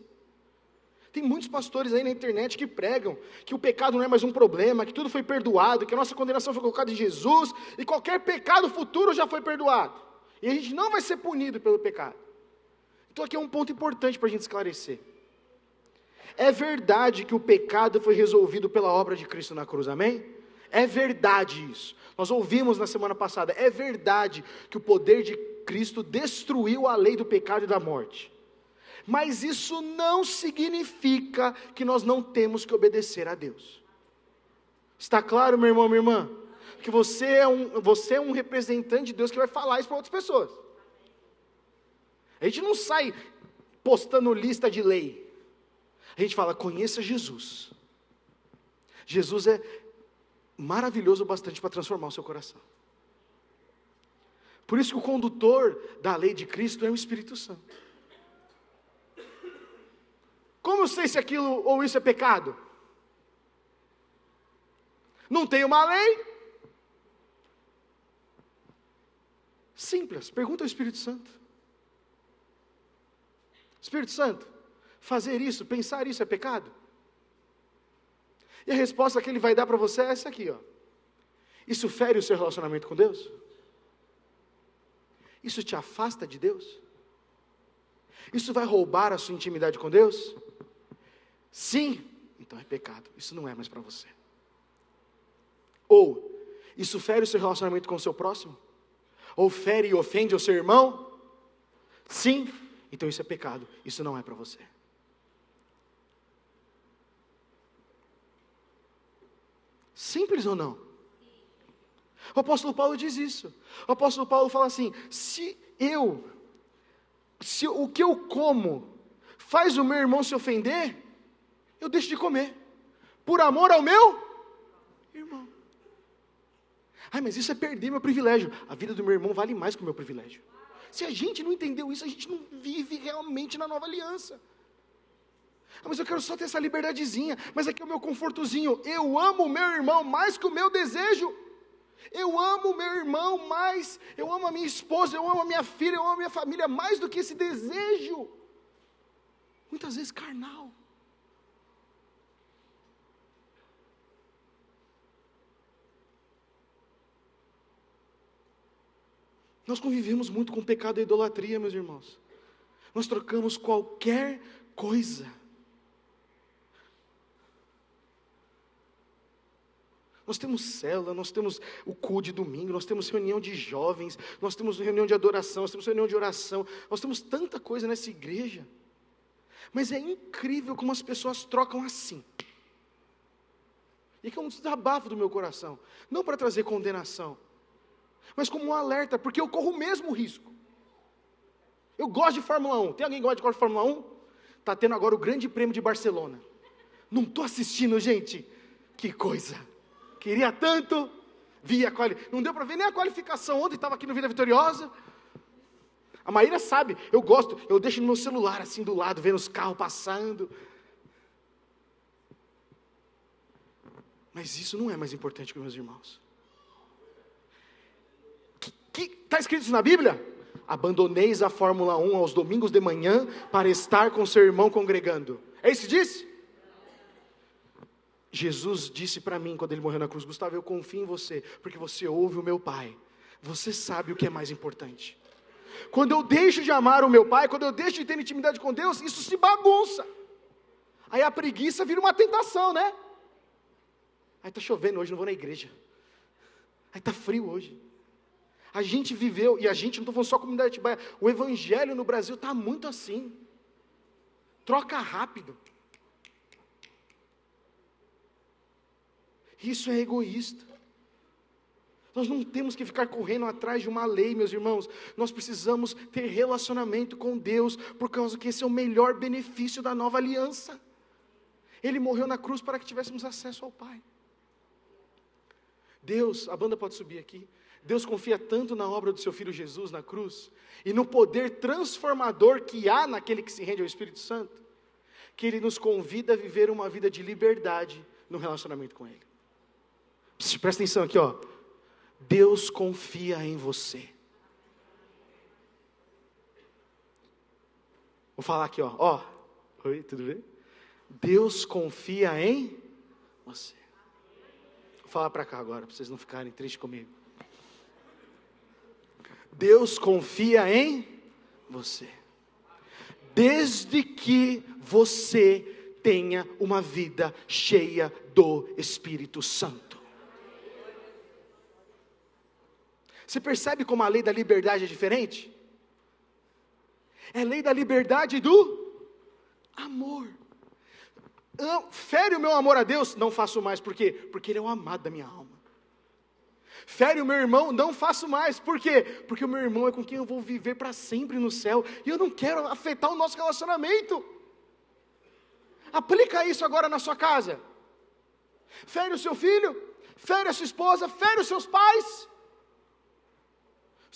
Tem muitos pastores aí na internet que pregam que o pecado não é mais um problema, que tudo foi perdoado, que a nossa condenação foi colocada em Jesus, e qualquer pecado futuro já foi perdoado. E a gente não vai ser punido pelo pecado. Então aqui é um ponto importante para a gente esclarecer. É verdade que o pecado foi resolvido pela obra de Cristo na cruz, amém? É verdade isso. Nós ouvimos na semana passada, é verdade que o poder de Cristo destruiu a lei do pecado e da morte. Mas isso não significa que nós não temos que obedecer a Deus. Está claro, meu irmão, minha irmã? Que você é um representante de Deus que vai falar isso para outras pessoas. A gente não sai postando lista de lei. A gente fala: conheça Jesus. Jesus é maravilhoso o bastante para transformar o seu coração. Por isso que o condutor da lei de Cristo é o Espírito Santo. Como eu sei se aquilo ou isso é pecado? Não tem uma lei? Simples, pergunta ao Espírito Santo. Espírito Santo, fazer isso, pensar isso é pecado? E a resposta que ele vai dar para você é essa aqui, ó. Isso fere o seu relacionamento com Deus? Isso te afasta de Deus? Isso vai roubar a sua intimidade com Deus? Sim, então é pecado, isso não é mais para você. Ou, isso fere o seu relacionamento com o seu próximo? Ou fere e ofende o seu irmão? Sim, então isso é pecado, isso não é para você. Simples ou não? O apóstolo Paulo diz isso. O apóstolo Paulo fala assim: se o que eu como faz o meu irmão se ofender, eu deixo de comer, por amor ao meu irmão. Ai, mas isso é perder meu privilégio. A vida do meu irmão vale mais que o meu privilégio. Se a gente não entendeu isso, a gente não vive realmente na nova aliança. Ah, mas eu quero só ter essa liberdadezinha, mas aqui é o meu confortozinho. Eu amo o meu irmão mais que o meu desejo. Eu amo o meu irmão mais, eu amo a minha esposa, eu amo a minha filha, eu amo a minha família mais do que esse desejo. Muitas vezes carnal. Nós convivemos muito com o pecado da idolatria, meus irmãos. Nós trocamos qualquer coisa. Nós temos célula, nós temos o culto de domingo, nós temos reunião de jovens, nós temos reunião de adoração, nós temos reunião de oração, nós temos tanta coisa nessa igreja. Mas é incrível como as pessoas trocam assim. E que é um desabafo do meu coração, não para trazer condenação, mas como um alerta, porque eu corro o mesmo risco. Eu gosto de Fórmula 1, tem alguém que gosta de Fórmula 1? Está tendo agora o Grande Prêmio de Barcelona. Não estou assistindo, gente, que coisa. Queria tanto, não deu para ver nem a qualificação ontem, estava aqui no Vida Vitoriosa. A Maíra sabe, eu gosto, eu deixo no meu celular assim do lado, vendo os carros passando. Mas isso não é mais importante que meus irmãos. Está escrito isso na Bíblia? abandoneis a Fórmula 1 aos domingos de manhã para estar com seu irmão congregando. É isso que disse? Jesus disse para mim quando ele morreu na cruz: Gustavo, eu confio em você, porque você ouve o meu Pai. Você sabe o que é mais importante. Quando eu deixo de amar o meu Pai, quando eu deixo de ter intimidade com Deus, isso se bagunça. Aí a preguiça vira uma tentação, né? Aí está chovendo hoje, não vou na igreja. Aí está frio hoje. A gente viveu, e a gente, não estou falando só comunidade de Atibaia, o evangelho no Brasil está muito assim. Troca rápido. Isso é egoísta. Nós não temos que ficar correndo atrás de uma lei, meus irmãos. Nós precisamos ter relacionamento com Deus, por causa que esse é o melhor benefício da nova aliança. Ele morreu na cruz para que tivéssemos acesso ao Pai. Deus, a banda pode subir aqui. Deus confia tanto na obra do seu Filho Jesus na cruz, e no poder transformador que há naquele que se rende ao Espírito Santo, que Ele nos convida a viver uma vida de liberdade no relacionamento com Ele. Presta atenção aqui, ó. Deus confia em você. Vou falar aqui, ó. Oi, tudo bem? Deus confia em você. Vou falar para cá agora, para vocês não ficarem tristes comigo. Deus confia em você. Desde que você tenha uma vida cheia do Espírito Santo. Você percebe como a lei da liberdade é diferente? É a lei da liberdade e do amor. Fere o meu amor a Deus? Não faço mais. Por quê? Porque Ele é o amado da minha alma. Fere o meu irmão? Não faço mais. Por quê? Porque o meu irmão é com quem eu vou viver para sempre no céu. E eu não quero afetar o nosso relacionamento. Aplica isso agora na sua casa. Fere o seu filho? Fere a sua esposa? Fere os seus pais?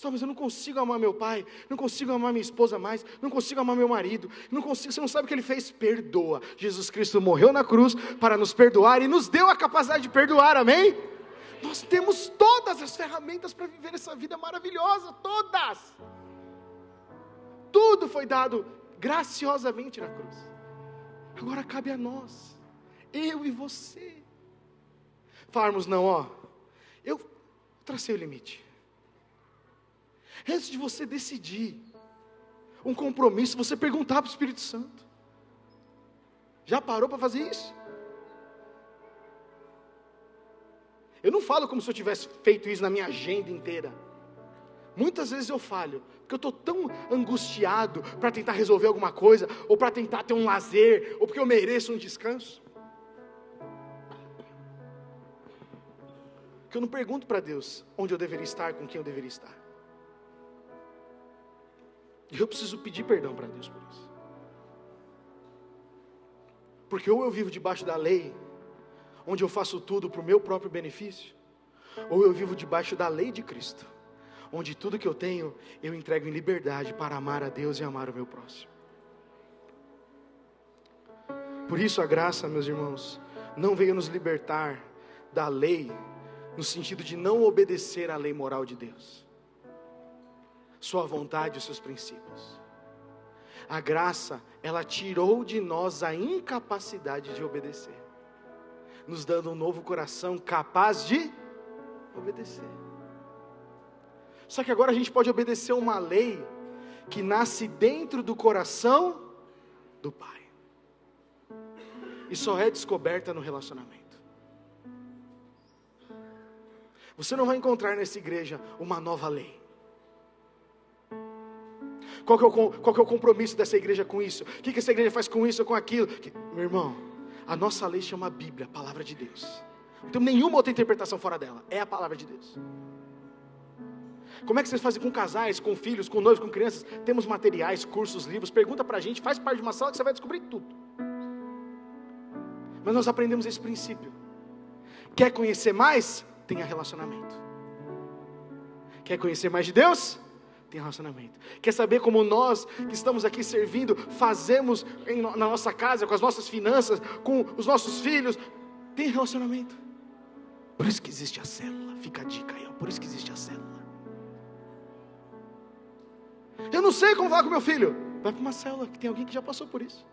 Mas eu não consigo amar meu pai, não consigo amar minha esposa mais, não consigo amar meu marido, não consigo. Você não sabe o que Ele fez? Perdoa. Jesus Cristo morreu na cruz para nos perdoar e nos deu a capacidade de perdoar, amém? Nós temos todas as ferramentas para viver essa vida maravilhosa, todas. Tudo foi dado graciosamente na cruz. Agora cabe a nós, eu e você, falarmos: não, eu tracei o limite. Antes de você decidir um compromisso, você perguntar para o Espírito Santo: já parou para fazer isso? Eu não falo como se eu tivesse feito isso na minha agenda inteira. Muitas vezes eu falho, porque eu estou tão angustiado para tentar resolver alguma coisa, ou para tentar ter um lazer, ou porque eu mereço um descanso, que eu não pergunto para Deus onde eu deveria estar, com quem eu deveria estar. E eu preciso pedir perdão para Deus por isso. Porque ou eu vivo debaixo da lei, onde eu faço tudo para o meu próprio benefício, ou eu vivo debaixo da lei de Cristo, onde tudo que eu tenho, eu entrego em liberdade para amar a Deus e amar o meu próximo. Por isso a graça, meus irmãos, não veio nos libertar da lei, no sentido de não obedecer à lei moral de Deus, sua vontade e os seus princípios. A graça, ela tirou de nós a incapacidade de obedecer, nos dando um novo coração capaz de obedecer. Só que agora a gente pode obedecer uma lei que nasce dentro do coração do Pai, e só é descoberta no relacionamento. Você não vai encontrar nessa igreja uma nova lei. Qual que é o compromisso dessa igreja com isso? O que essa igreja faz com isso ou com aquilo? Meu irmão, a nossa lei chama Bíblia, a palavra de Deus. Não tem nenhuma outra interpretação fora dela. É a palavra de Deus. Como é que vocês fazem com casais, com filhos, com noivos, com crianças? Temos materiais, cursos, livros. Pergunta pra gente, faz parte de uma sala que você vai descobrir tudo. Mas nós aprendemos esse princípio. Quer conhecer mais? Tenha relacionamento. Quer conhecer mais de Deus? Tem relacionamento. Quer saber como nós que estamos aqui servindo, fazemos na nossa casa, com as nossas finanças, com os nossos filhos? Tem relacionamento. Por isso que existe a célula. Fica a dica aí, por isso que existe a célula. Eu não sei como falar com meu filho. Vai para uma célula, que tem alguém que já passou por isso.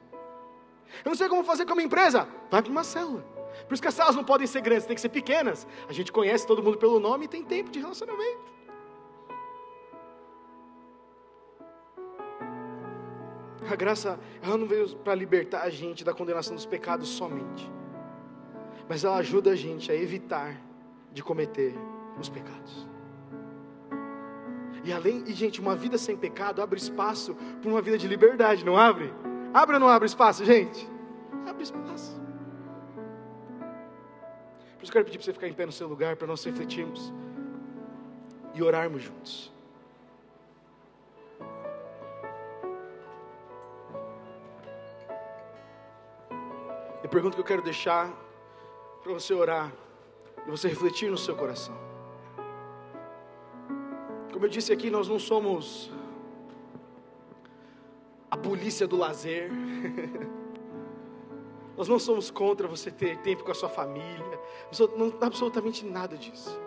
Eu não sei como fazer com a minha empresa. Vai para uma célula. Por isso que as salas não podem ser grandes, tem que ser pequenas. A gente conhece todo mundo pelo nome e tem tempo de relacionamento. A graça, ela não veio para libertar a gente da condenação dos pecados somente, mas ela ajuda a gente a evitar de cometer os pecados. E gente, uma vida sem pecado abre espaço para uma vida de liberdade, não abre? Abre ou não abre espaço, gente? Abre espaço. Por isso eu quero pedir para você ficar em pé no seu lugar, para nós refletirmos e orarmos juntos. A pergunta que eu quero deixar para você orar e você refletir no seu coração. Como eu disse aqui, nós não somos a polícia do lazer. Nós não somos contra você ter tempo com a sua família. Não, absolutamente nada disso.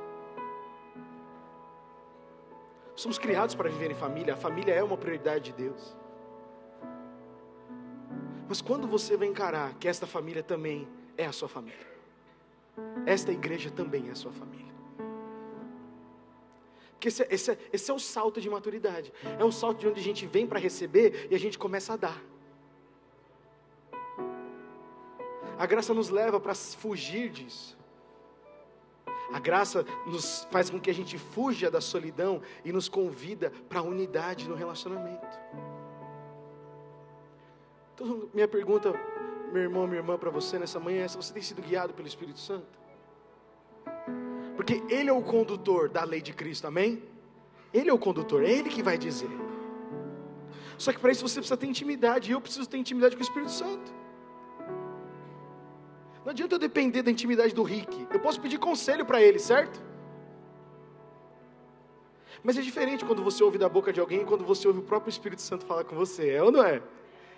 Somos criados para viver em família. A família é uma prioridade de Deus. Mas quando você vai encarar que esta família também é a sua família, esta igreja também é a sua família. Porque esse é o salto de maturidade. É o salto de onde a gente vem para receber e a gente começa a dar. A graça nos leva para fugir disso. A graça nos faz com que a gente fuja da solidão e nos convida para a unidade no relacionamento. Então, minha pergunta, meu irmão, minha irmã, para você nessa manhã é se você tem sido guiado pelo Espírito Santo. Porque Ele é o condutor da lei de Cristo, amém? Ele é o condutor, é Ele que vai dizer. Só que para isso você precisa ter intimidade, e eu preciso ter intimidade com o Espírito Santo. Não adianta eu depender da intimidade do Rick. Eu posso pedir conselho para ele, certo? Mas é diferente quando você ouve da boca de alguém e quando você ouve o próprio Espírito Santo falar com você, é ou não é?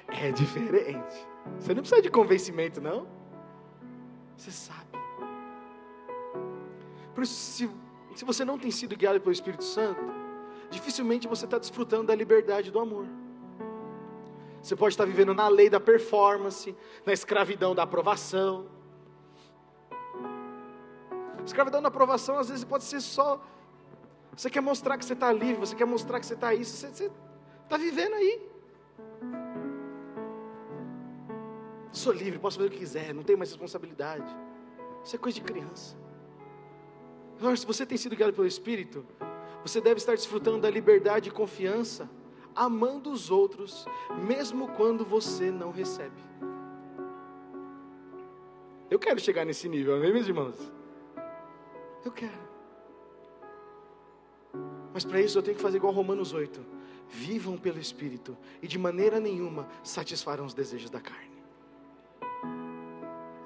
É diferente. Você não precisa de convencimento, não. Você sabe. Por isso, se você não tem sido guiado pelo Espírito Santo, dificilmente você está desfrutando da liberdade do amor. Você pode estar vivendo na lei da performance, na escravidão da aprovação. Escravidão da aprovação às vezes pode ser só, você quer mostrar que você está livre, você quer mostrar que você está isso, você está vivendo aí. Sou livre, posso fazer o que quiser, não tenho mais responsabilidade. Isso é coisa de criança. Agora, se você tem sido guiado pelo Espírito, você deve estar desfrutando da liberdade e confiança, amando os outros, mesmo quando você não recebe. Eu quero chegar nesse nível, amém, meus irmãos? Eu quero. Mas para isso eu tenho que fazer igual Romanos 8. Vivam pelo Espírito e de maneira nenhuma satisfarão os desejos da carne.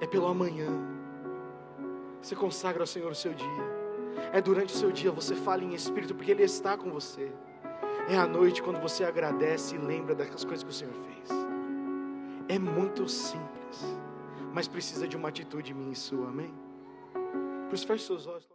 É pelo amanhã. Você consagra ao Senhor o seu dia. É durante o seu dia, você fala em Espírito, porque Ele está com você. É à noite, quando você agradece e lembra das coisas que o Senhor fez. É muito simples, mas precisa de uma atitude minha e sua, amém? Por isso, feche seus olhos.